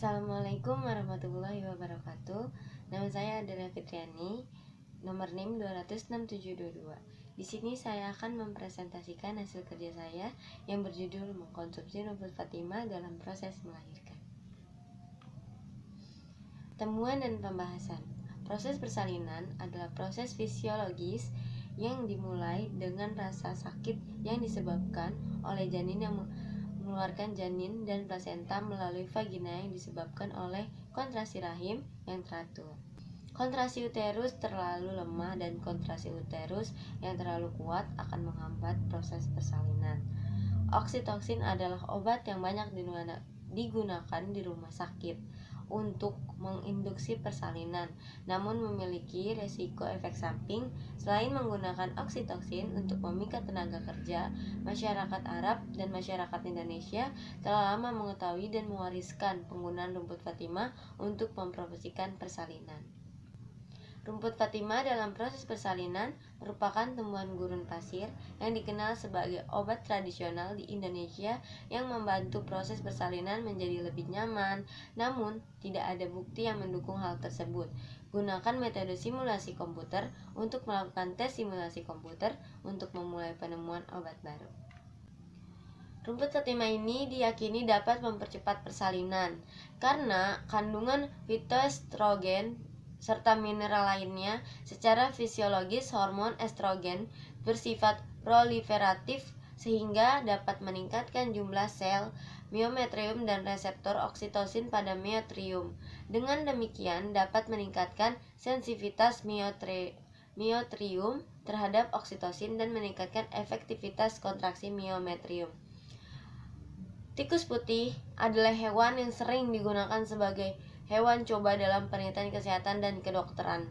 Assalamualaikum warahmatullahi wabarakatuh. Nama saya Adela Fitriani, nomor NIM 2066722. Di sini saya akan mempresentasikan hasil kerja saya yang berjudul Mengkonsumsi rumput Fatimah dalam proses melahirkan. Temuan dan pembahasan. Proses persalinan adalah proses fisiologis yang dimulai dengan rasa sakit yang disebabkan oleh janin yang mengeluarkan janin dan plasenta melalui vagina yang disebabkan oleh kontraksi rahim yang teratur. Kontraksi uterus terlalu lemah dan kontraksi uterus yang terlalu kuat akan menghambat proses persalinan. Oksitoksin adalah obat yang banyak digunakan di rumah sakit untuk menginduksi persalinan, namun memiliki resiko efek samping. Selain menggunakan oksitoksin untuk memikat tenaga kerja, masyarakat Arab dan masyarakat Indonesia telah lama mengetahui dan mewariskan penggunaan rumput Fatimah untuk mempromosikan persalinan. Rumput Fatimah dalam proses persalinan merupakan tumbuhan gurun pasir yang dikenal sebagai obat tradisional di Indonesia yang membantu proses persalinan menjadi lebih nyaman. Namun, tidak ada bukti yang mendukung hal tersebut. Gunakan metode simulasi komputer untuk melakukan tes simulasi komputer untuk memulai penemuan obat baru. Rumput Fatimah ini diyakini dapat mempercepat persalinan karena kandungan fitoestrogen serta mineral lainnya. Secara fisiologis, hormon estrogen bersifat proliferatif sehingga dapat meningkatkan jumlah sel miometrium dan reseptor oksitosin pada miotrium. Dengan demikian dapat meningkatkan sensitivitas miotrium terhadap oksitosin dan meningkatkan efektivitas kontraksi miometrium. Tikus putih adalah hewan yang sering digunakan sebagai hewan coba dalam penelitian kesehatan dan kedokteran.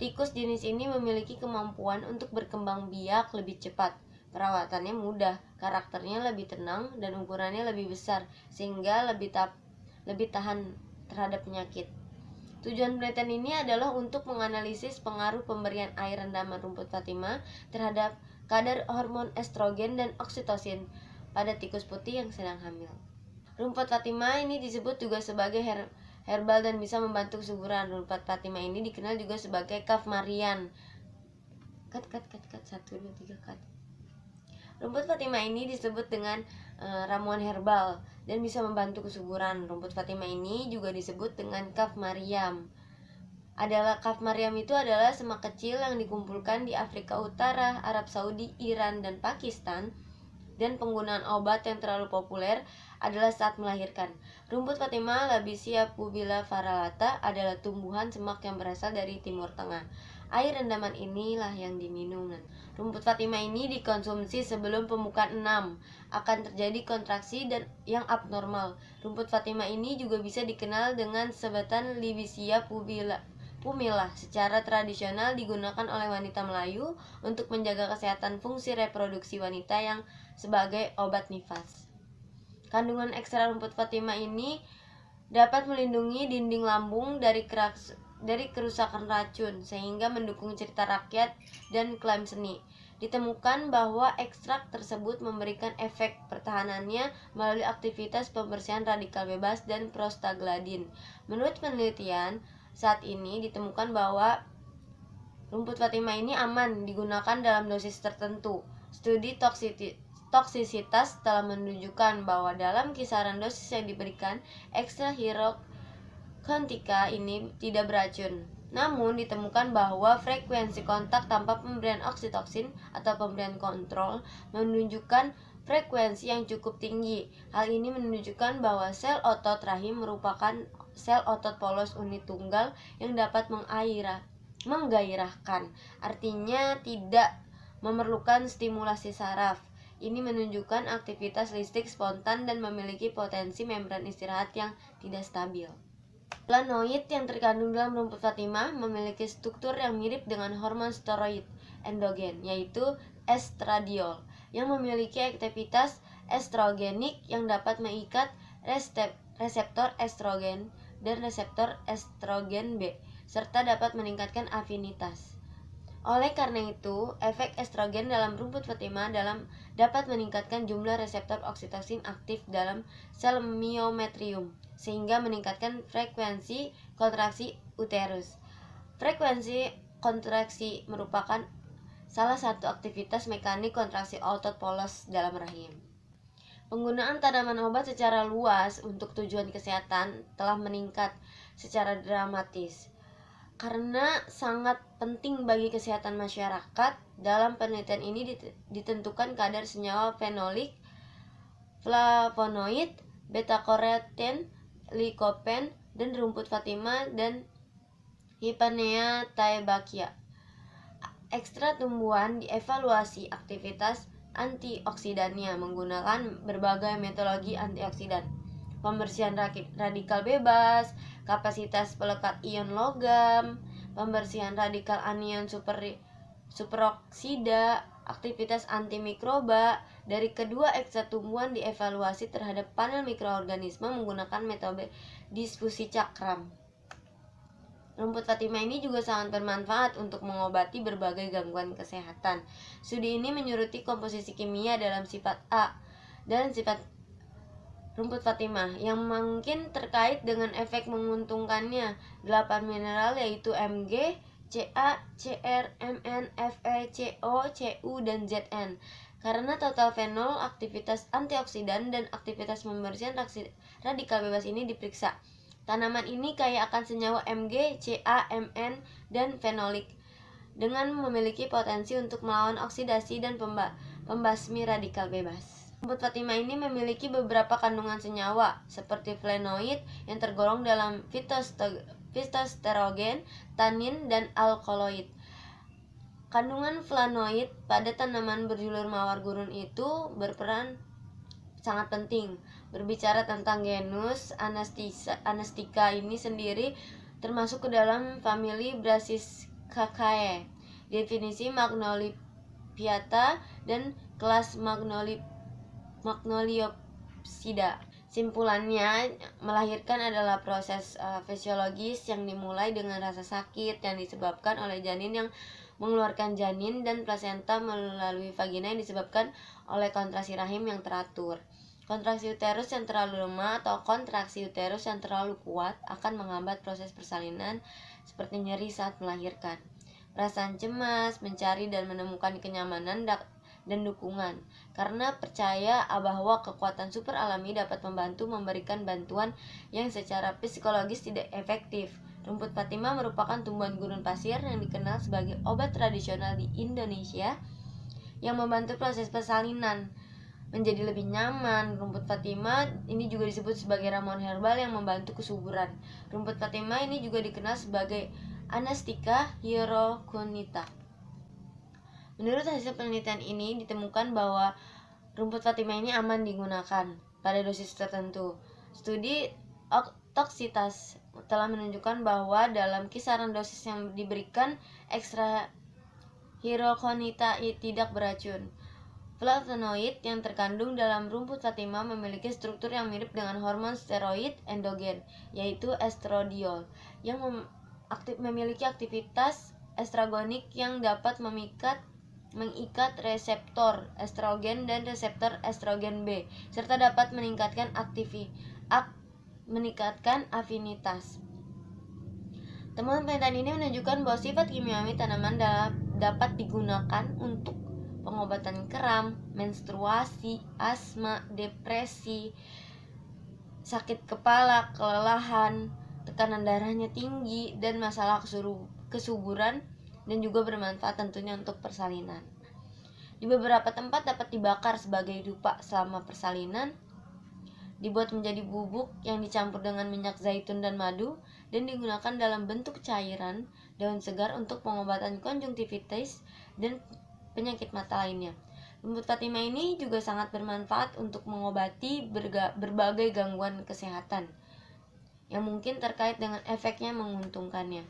Tikus jenis ini memiliki kemampuan untuk berkembang biak lebih cepat. Perawatannya mudah, karakternya lebih tenang, dan ukurannya lebih besar, sehingga lebih tahan terhadap penyakit. Tujuan penelitian ini adalah untuk menganalisis pengaruh pemberian air rendaman rumput Fatimah terhadap kadar hormon estrogen dan oksitosin pada tikus putih yang sedang hamil. Rumput Fatimah ini disebut juga sebagai herbal dan bisa membantu kesuburan. Rumput Fatimah ini dikenal juga sebagai kafmarian. Rumput Fatimah ini disebut dengan ramuan herbal dan bisa membantu kesuburan. Rumput Fatimah ini juga disebut dengan kafmariam. Kafmariam itu adalah semak kecil yang dikumpulkan di Afrika Utara, Arab Saudi, Iran, dan Pakistan. Dan penggunaan obat yang terlalu populer adalah saat melahirkan. Rumput Fatimah Labicia pubilla varalata adalah tumbuhan semak yang berasal dari Timur Tengah. Air rendaman inilah yang diminum. Rumput Fatimah ini dikonsumsi sebelum pembukaan 6 akan terjadi kontraksi dan yang abnormal. Rumput Fatimah ini juga bisa dikenal dengan sebutan Libicia pumila. Secara tradisional digunakan oleh wanita Melayu untuk menjaga kesehatan fungsi reproduksi wanita yang sebagai obat nifas. Kandungan ekstra rumput Fatimah ini dapat melindungi dinding lambung dari kerusakan racun sehingga mendukung cerita rakyat dan klaim seni. Ditemukan bahwa ekstrak tersebut memberikan efek pertahanannya melalui aktivitas pembersihan radikal bebas dan prostaglandin. Menurut penelitian, saat ini ditemukan bahwa rumput Fatimah ini aman digunakan dalam dosis tertentu. Studi toksisitas telah menunjukkan bahwa dalam kisaran dosis yang diberikan, ekstra hirokontika ini tidak beracun. Namun ditemukan bahwa frekuensi kontak tanpa pemberian oksitoksin atau pemberian kontrol menunjukkan frekuensi yang cukup tinggi. Hal ini menunjukkan bahwa sel otot rahim merupakan sel otot polos unit tunggal yang dapat menggairahkan, artinya tidak memerlukan stimulasi saraf. Ini menunjukkan aktivitas listrik spontan dan memiliki potensi membran istirahat yang tidak stabil. Flavonoid yang terkandung dalam rumput Fatimah memiliki struktur yang mirip dengan hormon steroid endogen, yaitu estradiol, yang memiliki aktivitas estrogenik yang dapat mengikat reseptor estrogen dan reseptor estrogen B, serta dapat meningkatkan afinitas. Oleh karena itu, efek estrogen dalam rumput Fatima dapat meningkatkan jumlah reseptor oksitosin aktif dalam sel miometrium, sehingga meningkatkan frekuensi kontraksi uterus. Frekuensi kontraksi merupakan salah satu aktivitas mekanik kontraksi otot polos dalam rahim. Penggunaan tanaman obat secara luas untuk tujuan kesehatan telah meningkat secara dramatis. Karena sangat penting bagi kesehatan masyarakat, dalam penelitian ini ditentukan kadar senyawa fenolik, flavonoid, beta-karoten, lycopene, dan rumput Fatima dan Hippanea tabeacea. Ekstrak tumbuhan dievaluasi aktivitas antioksidannya menggunakan berbagai metodologi antioksidan, pembersihan radikal bebas, kapasitas pelekat ion logam, pembersihan radikal anion superoksida, aktivitas antimikroba. Dari kedua ekstrak tumbuhan dievaluasi terhadap panel mikroorganisme menggunakan metode difusi cakram. Rumput Fatima ini juga sangat bermanfaat untuk mengobati berbagai gangguan kesehatan. Studi ini menyoroti komposisi kimia dalam sifat A dan sifat rumput Fatima yang mungkin terkait dengan efek menguntungkannya 8 mineral yaitu Mg, Ca, Cr, Mn, Fe, Co, Cu, dan Zn. Karena total fenol, aktivitas antioksidan, dan aktivitas pembersihan radikal bebas ini diperiksa. Tanaman ini kaya akan senyawa Mg, Ca, Mn, dan fenolik dengan memiliki potensi untuk melawan oksidasi dan pembasmi radikal bebas. Rumput Fatima ini memiliki beberapa kandungan senyawa seperti flavonoid yang tergolong dalam fitosterogen, tanin, dan alkaloid. Kandungan flavonoid pada tanaman berjulur mawar gurun itu berperan sangat penting. Berbicara tentang genus Anastica ini sendiri termasuk ke dalam famili Brassicaceae, definisi Magnolipiata, dan kelas Magnoliopsida. Simpulannya, melahirkan adalah proses fisiologis yang dimulai dengan rasa sakit yang disebabkan oleh janin yang mengeluarkan janin, dan plasenta melalui vagina yang disebabkan oleh kontraksi rahim yang teratur. Kontraksi uterus yang terlalu lemah atau kontraksi uterus yang terlalu kuat akan menghambat proses persalinan seperti nyeri saat melahirkan, perasaan cemas, mencari dan menemukan kenyamanan dan dukungan, karena percaya bahwa kekuatan super alami dapat membantu memberikan bantuan yang secara psikologis tidak efektif. Rumput Fatima merupakan tumbuhan gurun pasir yang dikenal sebagai obat tradisional di Indonesia yang membantu proses persalinan menjadi lebih nyaman. Rumput Fatima ini juga disebut sebagai ramuan herbal yang membantu kesuburan. Rumput Fatima ini juga dikenal sebagai Anastica hieroconita. Menurut hasil penelitian ini ditemukan bahwa rumput Fatima ini aman digunakan pada dosis tertentu. Studi toksitas telah menunjukkan bahwa dalam kisaran dosis yang diberikan ekstra hieroconita tidak beracun. Flavonoid yang terkandung dalam rumput Fatima memiliki struktur yang mirip dengan hormon steroid endogen, yaitu estradiol, yang memiliki aktivitas estragonik yang dapat mengikat reseptor estrogen dan reseptor estrogen B, serta dapat meningkatkan afinitas. Temuan penelitian ini menunjukkan bahwa sifat kimiawi tanaman dapat digunakan untuk pengobatan kram, menstruasi, asma, depresi, sakit kepala, kelelahan, tekanan darahnya tinggi, dan masalah kesuburan, dan juga bermanfaat tentunya untuk persalinan. Di beberapa tempat dapat dibakar sebagai dupa selama persalinan, dibuat menjadi bubuk yang dicampur dengan minyak zaitun dan madu, dan digunakan dalam bentuk cairan daun segar untuk pengobatan konjungtivitis dan penyakit mata lainnya. Rumput Fatima ini juga sangat bermanfaat untuk mengobati berbagai gangguan kesehatan yang mungkin terkait dengan efeknya menguntungkannya.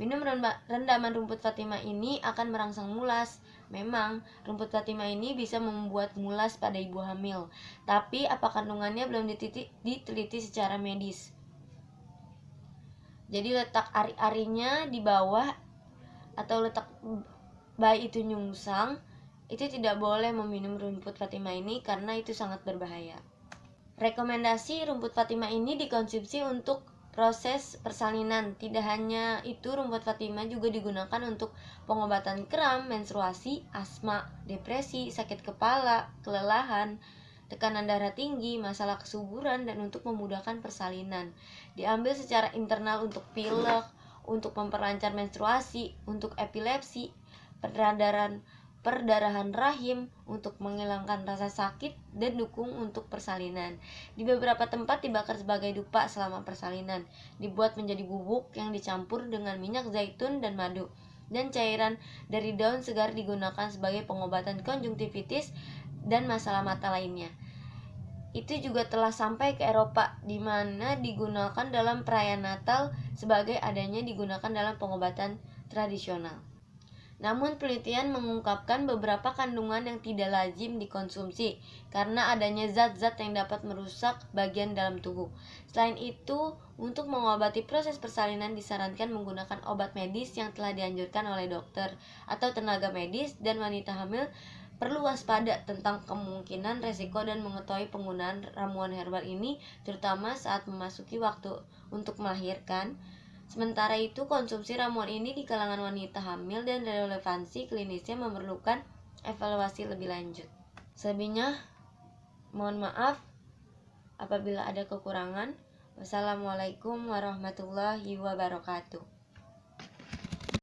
Minum rendaman rumput Fatima ini akan merangsang mulas. Memang, rumput Fatima ini bisa membuat mulas pada ibu hamil, tapi apa kandungannya belum diteliti secara medis. Jadi letak ari-arinya di bawah atau letak bayi itu nyungsang, itu tidak boleh meminum rumput Fatimah ini karena itu sangat berbahaya. Rekomendasi rumput Fatimah ini dikonsumsi untuk proses persalinan. Tidak hanya itu, rumput Fatimah juga digunakan untuk pengobatan kram, menstruasi, asma, depresi, sakit kepala, kelelahan, tekanan darah tinggi, masalah kesuburan, dan untuk memudahkan persalinan. Diambil secara internal untuk pilek, untuk memperlancar menstruasi, untuk epilepsi, perdarahan rahim, untuk menghilangkan rasa sakit, dan dukung untuk persalinan. Di beberapa tempat dibakar sebagai dupa selama persalinan, dibuat menjadi bubuk yang dicampur dengan minyak zaitun dan madu, dan cairan dari daun segar digunakan sebagai pengobatan konjungtivitis dan masalah mata lainnya. Itu juga telah sampai ke Eropa, di mana digunakan dalam perayaan Natal sebagai adanya digunakan dalam pengobatan tradisional. Namun penelitian mengungkapkan beberapa kandungan yang tidak lazim dikonsumsi karena adanya zat-zat yang dapat merusak bagian dalam tubuh. Selain itu, untuk mengobati proses persalinan disarankan menggunakan obat medis yang telah dianjurkan oleh dokter atau tenaga medis, dan wanita hamil perlu waspada tentang kemungkinan resiko dan mengetahui penggunaan ramuan herbal ini terutama saat memasuki waktu untuk melahirkan. Sementara itu, konsumsi ramuan ini di kalangan wanita hamil dan relevansi klinisnya memerlukan evaluasi lebih lanjut. Selebihnya, mohon maaf apabila ada kekurangan. Wassalamualaikum warahmatullahi wabarakatuh.